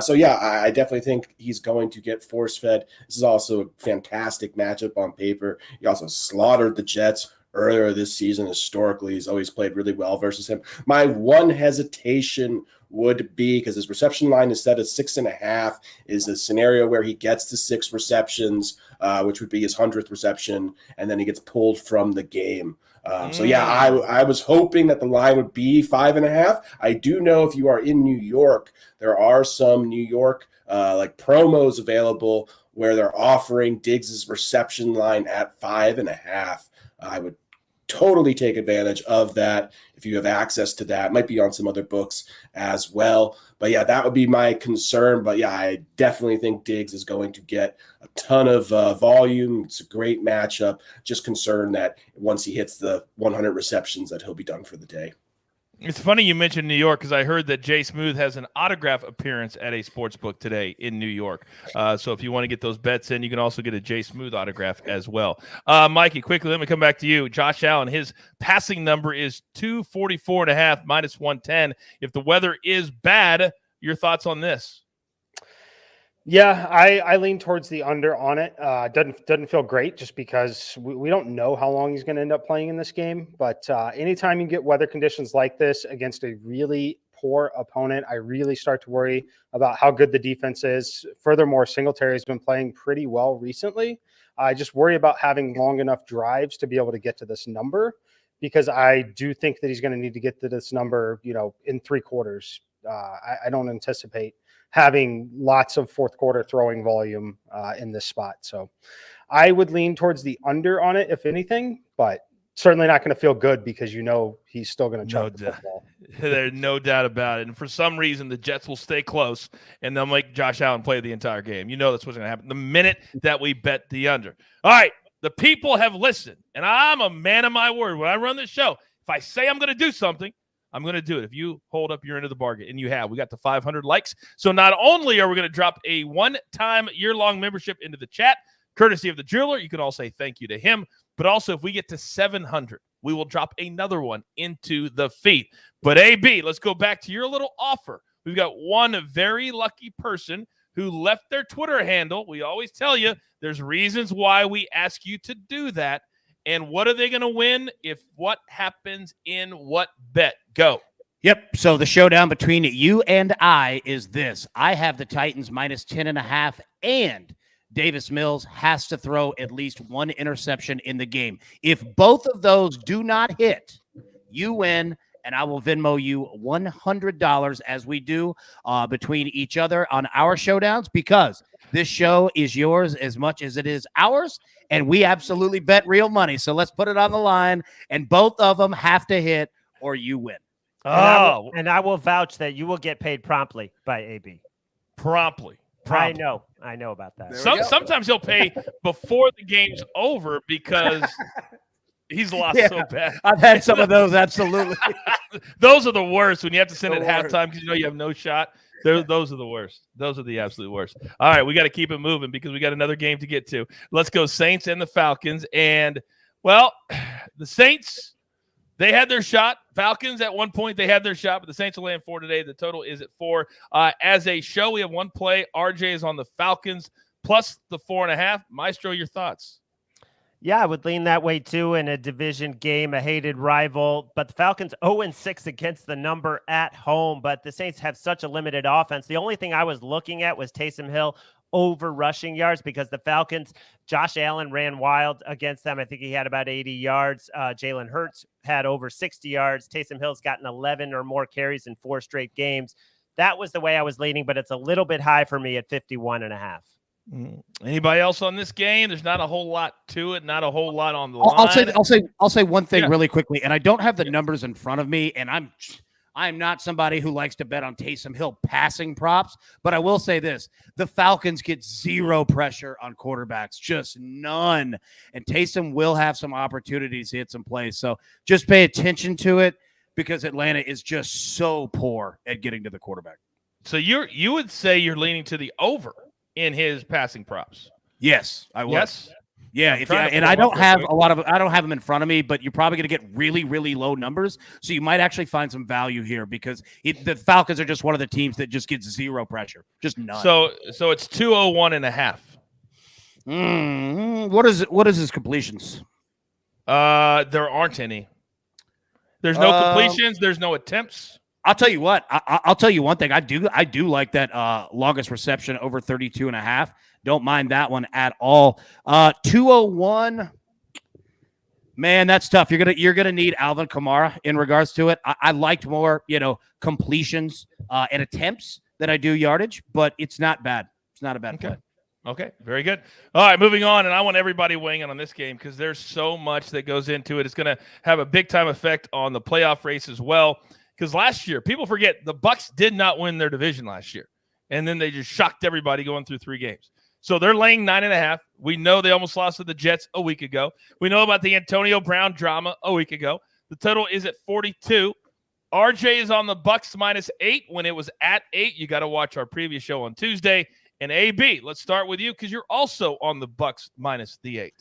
So, yeah, I definitely think he's going to get force-fed. This is also a fantastic matchup on paper. He also slaughtered the Jets earlier this season. Historically, he's always played really well versus him. My one hesitation would be, because his reception line is set at 6.5, is a scenario where he gets to 6 receptions, which would be his 100th reception, and then he gets pulled from the game. So, yeah, I was hoping that the line would be 5.5. I do know if you are in New York, there are some New York like promos available where they're offering Diggs' reception line at 5.5. I would totally take advantage of that if you have access to that. It might be on some other books as well. But, yeah, that would be my concern. But, yeah, I definitely think Diggs is going to get a ton of volume. It's a great matchup. Just concerned that once he hits the 100 receptions that he'll be done for the day. It's funny you mentioned New York because I heard that Jay Smooth has an autograph appearance at a sports book today in New York. So if you want to get those bets in, you can also get a Jay Smooth autograph as well. Mikey, quickly, let me come back to you. Josh Allen, his passing number is 244.5 minus 110. If the weather is bad, your thoughts on this? Yeah, I lean towards the under on it. Doesn't feel great just because we don't know how long he's going to end up playing in this game. But anytime you get weather conditions like this against a really poor opponent, I really start to worry about how good the defense is. Furthermore, Singletary has been playing pretty well recently. I just worry about having long enough drives to be able to get to this number, because I do think that he's going to need to get to this number, in 3 quarters. I don't anticipate having lots of fourth quarter throwing volume in this spot. So I would lean towards the under on it, if anything, but certainly not going to feel good because he's still going to chuck the football. There's no doubt about it. And for some reason, the Jets will stay close and they'll make Josh Allen play the entire game. That's what's going to happen the minute that we bet the under. All right, the people have listened, and I'm a man of my word. When I run this show, if I say I'm going to do something, I'm going to do it. If you hold up your end of the bargain, and you have, we got to 500 likes. So not only are we going to drop a one-time year-long membership into the chat, courtesy of the jeweler, you can all say thank you to him, but also if we get to 700, we will drop another one into the feed. But AB, let's go back to your little offer. We've got one very lucky person who left their Twitter handle. We always tell you there's reasons why we ask you to do that. And what are they going to win if what happens in what bet? Go. Yep. So the showdown between you and I is this. I have the Titans minus 10.5 and Davis Mills has to throw at least one interception in the game. If both of those do not hit, you win, and I will Venmo you $100 as we do between each other on our showdowns, because this show is yours as much as it is ours, and we absolutely bet real money. So let's put it on the line, and both of them have to hit or you win. And I will vouch that you will get paid promptly by AB. Promptly. I know about that. Sometimes he'll pay before the game's over because he's lost so bad. I've had some of those, absolutely. Those are the worst when you have to send The it halftime because you have no shot. Those are the worst. Those are the absolute worst. All right, we got to keep it moving because we got another game to get to. Let's go Saints and the Falcons. And, well, the Saints, they had their shot. Falcons, at one point, they had their shot, but the Saints are laying 4 today. The total is at 4. As a show, we have one play. RJ is on the Falcons plus the 4.5. Maestro, your thoughts? Yeah, I would lean that way too in a division game, a hated rival. But the Falcons 0-6 against the number at home. But the Saints have such a limited offense. The only thing I was looking at was Taysom Hill over rushing yards because the Falcons, Josh Allen ran wild against them. I think he had about 80 yards. Jalen Hurts had over 60 yards. Taysom Hill's gotten 11 or more carries in 4 straight games. That was the way I was leaning, but it's a little bit high for me at 51.5. Anybody else on this game? There's not a whole lot to it, not a whole lot on the line. I'll say one thing really quickly, and I don't have the numbers in front of me, and I'm not somebody who likes to bet on Taysom Hill passing props, but I will say this. The Falcons get 0 pressure on quarterbacks, just none. And Taysom will have some opportunities to hit some plays. So just pay attention to it because Atlanta is just so poor at getting to the quarterback. So you would say you're leaning to the over in his passing props? Yes, I was. Yes? Yeah, I don't have them in front of me, but you're probably going to get really, really low numbers. So you might actually find some value here because the Falcons are just one of the teams that just gets 0 pressure, just none. So it's 201.5. What is his completions? There aren't any. There's no completions. There's no attempts. I'll tell you what. I'll tell you one thing. I do like that longest reception over 32.5. Don't mind that one at all. 201. Man, that's tough. You're gonna need Alvin Kamara in regards to it. I liked more, completions and attempts than I do yardage, but it's not bad. It's not a bad play. Okay, very good. All right, moving on, and I want everybody weighing in on this game because there's so much that goes into it. It's going to have a big-time effect on the playoff race as well. Because last year, people forget the Bucs did not win their division last year, and then they just shocked everybody going through 3 games. So they're laying 9.5. We know they almost lost to the Jets a week ago. We know about the Antonio Brown drama a week ago. The total is at 42. RJ is on the Bucs -8 when it was at 8. You got to watch our previous show on Tuesday. And AB, let's start with you because you're also on the Bucs -8.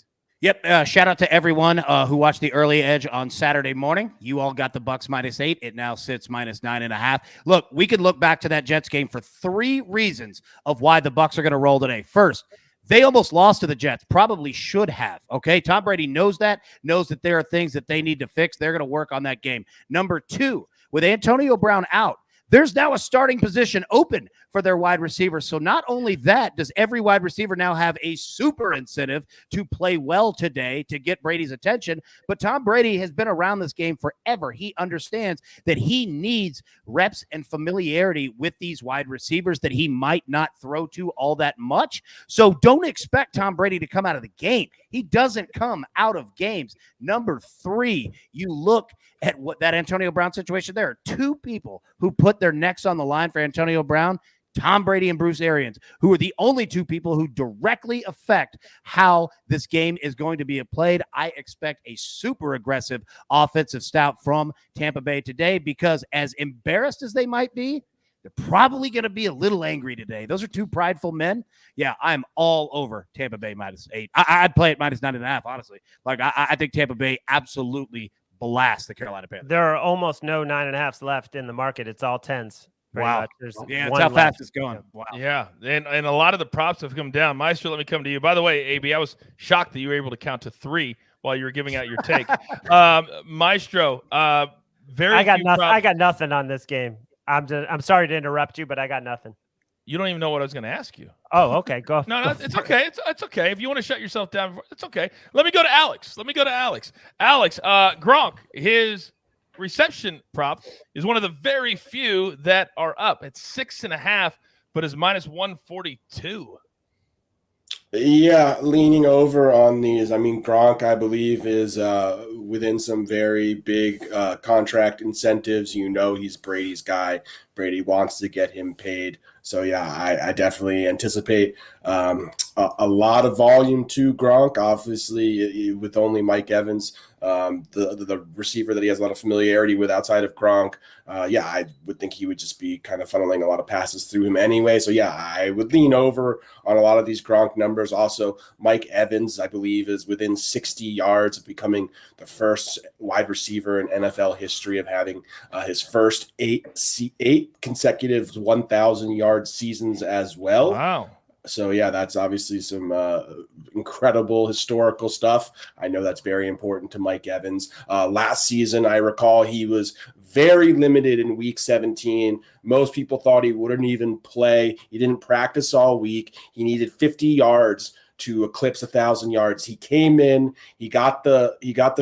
Yep. Shout out to everyone who watched the early edge on Saturday morning. You all got the Bucs -8. It now sits -9.5. Look, we could look back to that Jets game for 3 reasons of why the Bucs are going to roll today. First, they almost lost to the Jets. Probably should have. Okay. Tom Brady knows that there are things that they need to fix. They're going to work on that game. Number 2, with Antonio Brown out, there's now a starting position open for their wide receivers. So not only that, does every wide receiver now have a super incentive to play well today to get Brady's attention, but Tom Brady has been around this game forever. He understands that he needs reps and familiarity with these wide receivers that he might not throw to all that much. So don't expect Tom Brady to come out of the game. He doesn't come out of games. Number 3, you look at what that Antonio Brown situation. There are 2 people who put their necks on the line for Antonio Brown, Tom Brady and Bruce Arians, who are the only 2 people who directly affect how this game is going to be played. I expect a super aggressive offensive stout from Tampa Bay today because as embarrassed as they might be, they're probably going to be a little angry today. Those are 2 prideful men. Yeah, I'm all over Tampa Bay -8. I'd play it -9.5, honestly. Like, I think Tampa Bay absolutely blast the Carolina Panthers. There are almost no 9.5s left in the market. It's all 10s. Wow. There's that's how fast it's going. Wow. Yeah, and a lot of the props have come down. Maestro, let me come to you. By the way, AB, I was shocked that you were able to count to 3 while you were giving out your take. Maestro, I got nothing on this game. I'm sorry to interrupt you, but I got nothing. You don't even know what I was going to ask you. Oh, okay. Go. No, go it's okay. It's okay. If you want to shut yourself down, it's okay. Let me go to Alex. Alex, Gronk, his reception prop is one of the very few that are up. It's 6.5, but is minus 142. Yeah, leaning over on these. I mean, Gronk, I believe, is within some very big contract incentives. You know, he's Brady's guy. Brady wants to get him paid. So, yeah, I definitely anticipate a lot of volume to Gronk. Obviously, with only Mike Evans, the receiver that he has a lot of familiarity with outside of Gronk. Yeah, I would think he would just be kind of funneling a lot of passes through him anyway. So, yeah, I would lean over on a lot of these Gronk numbers. Also, Mike Evans, I believe, is within 60 yards of becoming the first wide receiver in NFL history of having his first eight consecutive 1,000-yard seasons as well. Wow. So, yeah, that's obviously some incredible historical stuff. I know that's very important to Mike Evans. Last season, I recall he was very limited in week 17. Most people thought he wouldn't even play. He didn't practice all week. He needed 50 yards to eclipse 1,000 yards. He came in, he got the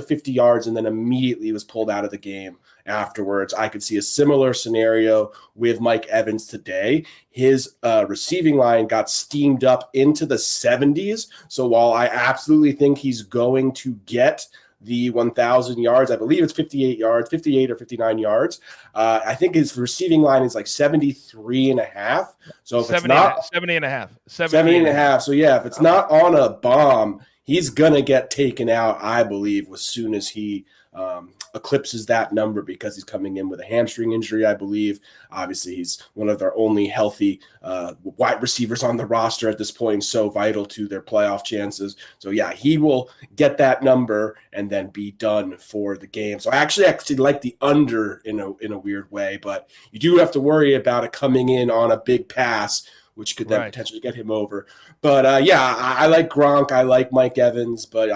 50 yards, and then immediately was pulled out of the game afterwards. I could see a similar scenario with Mike Evans today. His receiving line got steamed up into the 70s. So while I absolutely think he's going to get the 1,000 yards, I believe it's 58 or 59 yards. I think his receiving line is like 73 and a half. So if it's not 70 and a half. 70 and a half. So yeah, if it's not on a bomb, he's going to get taken out, I believe, as soon as he eclipses that number, because he's coming in with a hamstring injury, I believe. Obviously, he's one of their only healthy wide receivers on the roster at this point, so vital to their playoff chances. So, yeah, he will get that number and then be done for the game. So I actually like the under in a weird way, but you do have to worry about it coming in on a big pass, which could then potentially get him over. But, yeah, I like Gronk. I like Mike Evans, but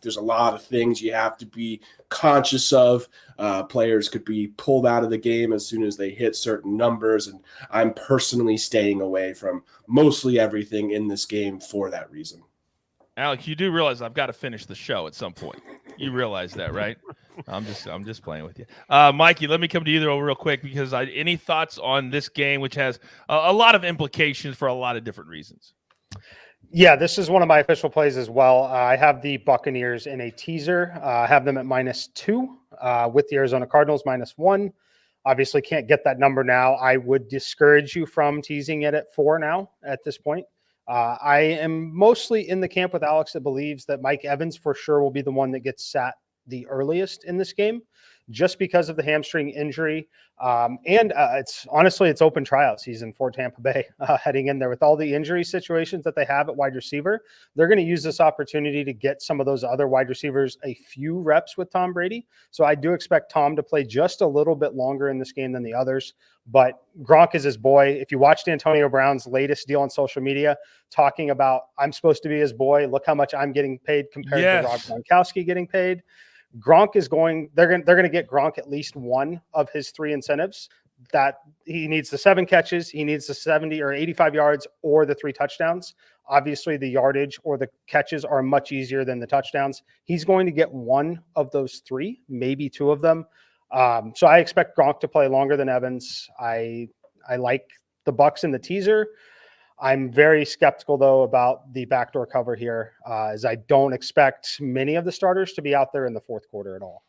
there's a lot of things you have to be conscious of. Players could be pulled out of the game as soon as they hit certain numbers, and I'm personally staying away from mostly everything in this game for that reason. Alex, you do realize I've got to finish the show at some point. You realize that, right? I'm just playing with you. Mikey, let me come to you though real quick, because any thoughts on this game, which has a lot of implications for a lot of different reasons? Yeah, this is one of my official plays as well. I have the Buccaneers in a teaser. I have them at -2 with the Arizona Cardinals -1. Obviously can't get that number now. I would discourage you from teasing it at 4 now at this point. I am mostly in the camp with Alex that believes that Mike Evans for sure will be the one that gets sat the earliest in this game, just because of the hamstring injury. And it's open tryout season for Tampa Bay heading in there with all the injury situations that they have at wide receiver. They're going to use this opportunity to get some of those other wide receivers a few reps with Tom Brady. So I do expect Tom to play just a little bit longer in this game than the others. But Gronk is his boy. If you watched Antonio Brown's latest deal on social media talking about, I'm supposed to be his boy, look how much I'm getting paid compared to Rob Gronkowski getting paid. Gronk is they're going to get Gronk at least one of his 3 incentives. That he needs the 7 catches, he needs the 70 or 85 yards, or the 3 touchdowns. Obviously, the yardage or the catches are much easier than the touchdowns. He's going to get one of those 3, maybe 2 of them. So I expect Gronk to play longer than Evans. I like the Bucs in the teaser. I'm very skeptical, though, about the backdoor cover here, as I don't expect many of the starters to be out there in the fourth quarter at all.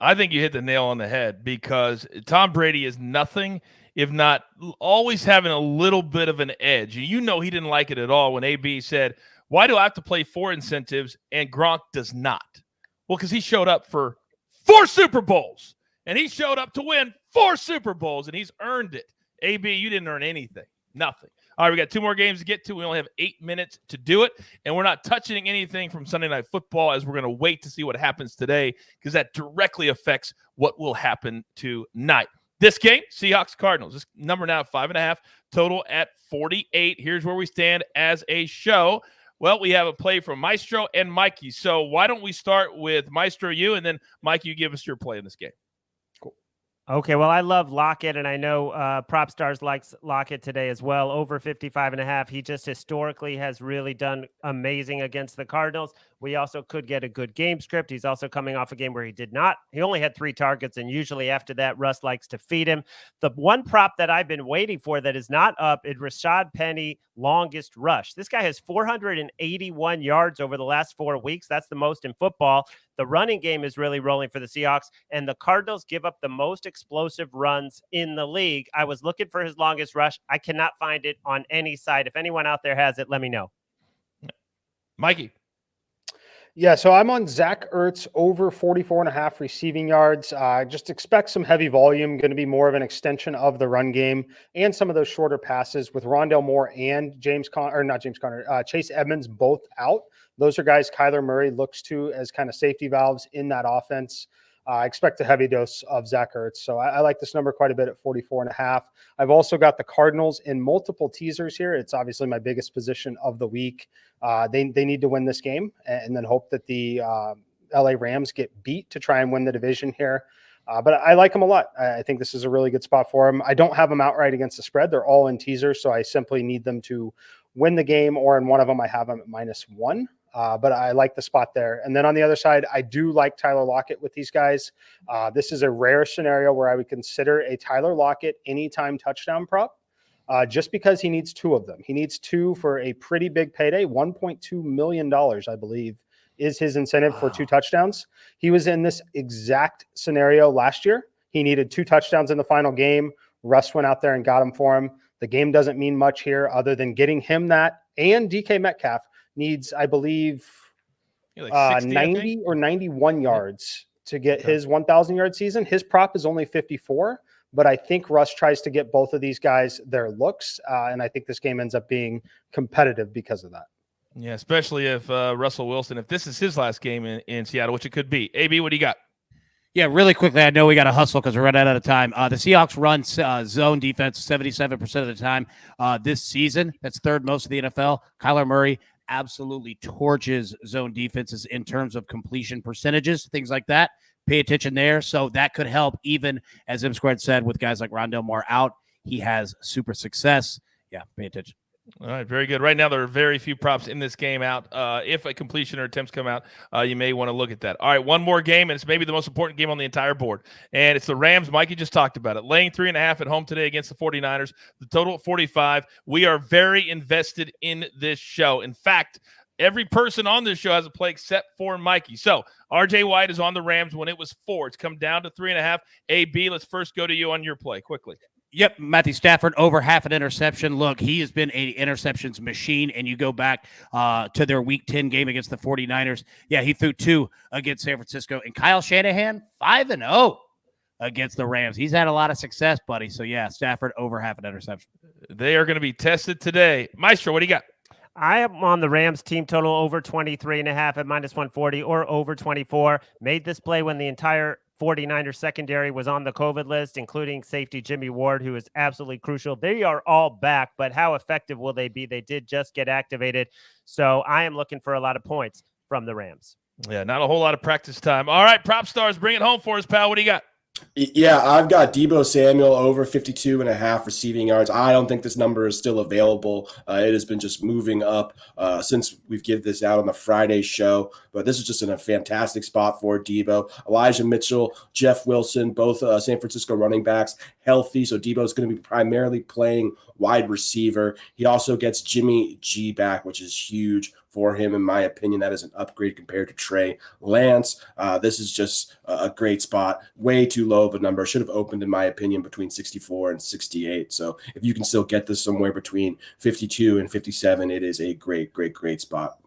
I think you hit the nail on the head, because Tom Brady is nothing if not always having a little bit of an edge. You know he didn't like it at all when AB said, why do I have to play 4 incentives and Gronk does not? Well, because he showed up for 4 Super Bowls, and he showed up to win 4 Super Bowls, and he's earned it. AB, you didn't earn anything. Nothing. All right, we got 2 more games to get to. We only have 8 minutes to do it, and we're not touching anything from Sunday Night Football, as we're going to wait to see what happens today, because that directly affects what will happen tonight. This game, Seahawks Cardinals. This number now 5.5, total at 48. Here's where we stand as a show. Well, we have a play from Maestro and Mikey. So why don't we start with Maestro, you, and then Mikey, you give us your play in this game. Cool. Okay, well, I love Lockett, and I know Prop Stars likes Lockett today as well, over 55.5. He just historically has really done amazing against the Cardinals. We also could get a good game script. He's also coming off a game where he did not. He only had 3 targets, and usually after that, Russ likes to feed him. The one prop that I've been waiting for that is not up is Rashad Penny longest rush. This guy has 481 yards over the last 4 weeks. That's the most in football. The running game is really rolling for the Seahawks, and the Cardinals give up the most explosive runs in the league. I was looking for his longest rush. I cannot find it on any site. If anyone out there has it, let me know. Mikey. Yeah, so I'm on Zach Ertz over 44.5 receiving yards. Just expect some heavy volume, going to be more of an extension of the run game and some of those shorter passes with Rondale Moore and Chase Edmonds both out. Those are guys Kyler Murray looks to as kind of safety valves in that offense. I expect a heavy dose of Zach Ertz. So I like this number quite a bit at 44.5. I've also got the Cardinals in multiple teasers here. It's obviously my biggest position of the week. They need to win this game and then hope that the LA Rams get beat to try and win the division here. But I like them a lot. I think this is a really good spot for them. I don't have them outright against the spread. They're all in teasers, so I simply need them to win the game, or in one of them I have them at -1. But I like the spot there. And then on the other side, I do like Tyler Lockett with these guys. This is a rare scenario where I would consider a Tyler Lockett anytime touchdown prop, just because he needs 2 of them. He needs 2 for a pretty big payday. $1.2 million, I believe, is his incentive for 2 touchdowns. He was in this exact scenario last year. He needed 2 touchdowns in the final game. Russ went out there and got him for him. The game doesn't mean much here other than getting him that, and DK Metcalf needs, I believe, like 60, 90 or 91 yards to get his 1,000-yard season. His prop is only 54, but I think Russ tries to get both of these guys their looks, and I think this game ends up being competitive because of that. Yeah, especially if Russell Wilson, if this is his last game in Seattle, which it could be. AB, what do you got? Yeah, really quickly, I know we got to hustle because we're running out of time. The Seahawks run zone defense 77% of the time this season. That's third most of the NFL. Kyler Murray absolutely torches zone defenses in terms of completion percentages, things like that. Pay attention there. So that could help, even as M Squared said, with guys like Rondale Moore out. He has super success. Yeah, pay attention. All right, very good. Right now, there are very few props in this game out. If a completion or attempts come out, you may want to look at that. All right, one more game, and it's maybe the most important game on the entire board. And it's the Rams. Mikey just talked about it. Laying 3.5 at home today against the 49ers. The total at 45. We are very invested in this show. In fact, every person on this show has a play except for Mikey. So RJ White is on the Rams when it was 4. It's come down to 3.5. AB, let's first go to you on your play quickly. Yep, Matthew Stafford over half an interception. Look, he has been an interceptions machine, and you go back to their Week 10 game against the 49ers. Yeah, he threw 2 against San Francisco. And Kyle Shanahan, 5-0 against the Rams. He's had a lot of success, buddy. So, yeah, Stafford over half an interception. They are going to be tested today. Maestro, what do you got? I am on the Rams team total over 23.5 at -140 or over 24. Made this play when the entire 49ers secondary was on the COVID list, including safety Jimmy Ward, who is absolutely crucial. They are all back, but how effective will they be? They did just get activated. So I am looking for a lot of points from the Rams. Yeah, not a whole lot of practice time. All right, Prop Stars, bring it home for us, pal. What do you got? Yeah, I've got Deebo Samuel over 52.5 receiving yards. I don't think this number is still available. It has been just moving up since we've given this out on the Friday show. But this is just in a fantastic spot for Deebo. Elijah Mitchell, Jeff Wilson, both San Francisco running backs, healthy. So Deebo is going to be primarily playing wide receiver. He also gets Jimmy G back, which is huge for him. In my opinion, that is an upgrade compared to Trey Lance. This is just a great spot. Way too low of a number. Should have opened, in my opinion, between 64 and 68. So if you can still get this somewhere between 52 and 57, it is a great, great, great spot.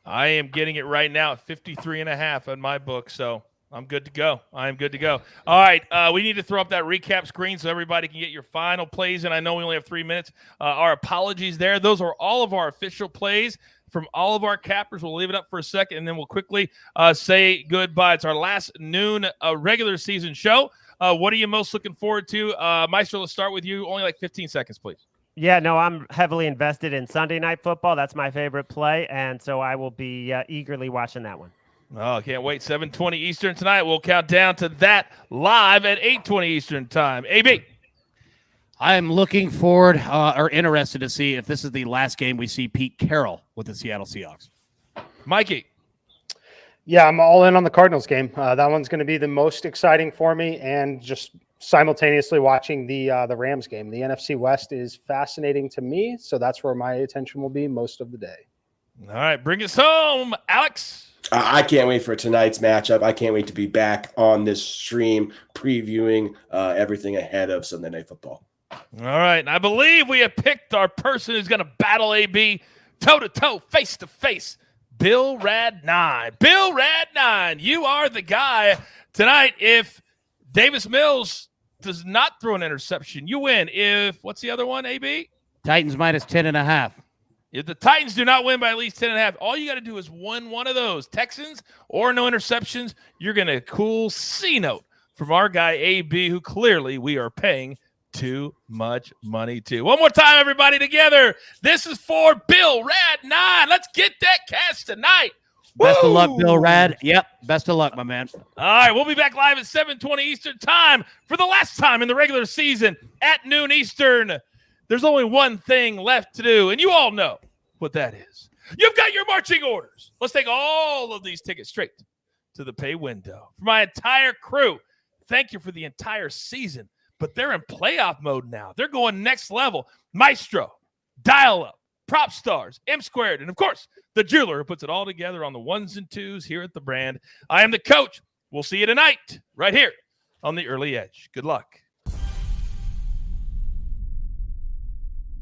I am getting it right now at 53.5 in my book. So I'm good to go. I'm good to go. All right. We need to throw up that recap screen so everybody can get your final plays. And I know we only have 3 minutes. Our apologies there. Those are all of our official plays from all of our cappers. We'll leave it up for a second, and then we'll quickly say goodbye. It's our last noon regular season show. What are you most looking forward to? Maestro, let's start with you. Only like 15 seconds, please. Yeah, no, I'm heavily invested in Sunday Night Football. That's my favorite play, and so I will be eagerly watching that one. Oh, can't wait. 7:20 Eastern tonight. We'll count down to that live at 8:20 Eastern time. AB. I'm looking forward or interested to see if this is the last game we see Pete Carroll with the Seattle Seahawks. Mikey. Yeah, I'm all in on the Cardinals game. That one's going to be the most exciting for me, and just simultaneously watching the Rams game. The NFC West is fascinating to me, so that's where my attention will be most of the day. All right, bring us home, Alex. I can't wait for tonight's matchup. I can't wait to be back on this stream previewing everything ahead of Sunday Night Football. All right, and I believe we have picked our person who's going to battle AB toe-to-toe, face-to-face, Bill Rad 9. Bill Rad 9, you are the guy tonight. If Davis Mills does not throw an interception, you win. If, what's the other one, AB? Titans minus 10.5. If the Titans do not win by at least 10.5, all you got to do is win one of those. Texans or no interceptions, you're going to cool C-note from our guy AB, who clearly we are paying too much money to. One more time, everybody, together. This is for Bill Rad 9. Let's get that cash tonight. Best Woo! of luck, Bill Rad. Yep, best of luck, my man. All right, we'll be back live at 7:20 Eastern time for the last time in the regular season at noon Eastern. There's only one thing left to do, and you all know what that is. You've got your marching orders. Let's take all of these tickets straight to the pay window. For my entire crew, thank you for the entire season, but they're in playoff mode now. They're going next level. Maestro, Dial-Up, Prop Stars, M Squared, and of course, the jeweler who puts it all together on the ones and twos here at the brand. I am the coach. We'll see you tonight right here on the Early Edge. Good luck.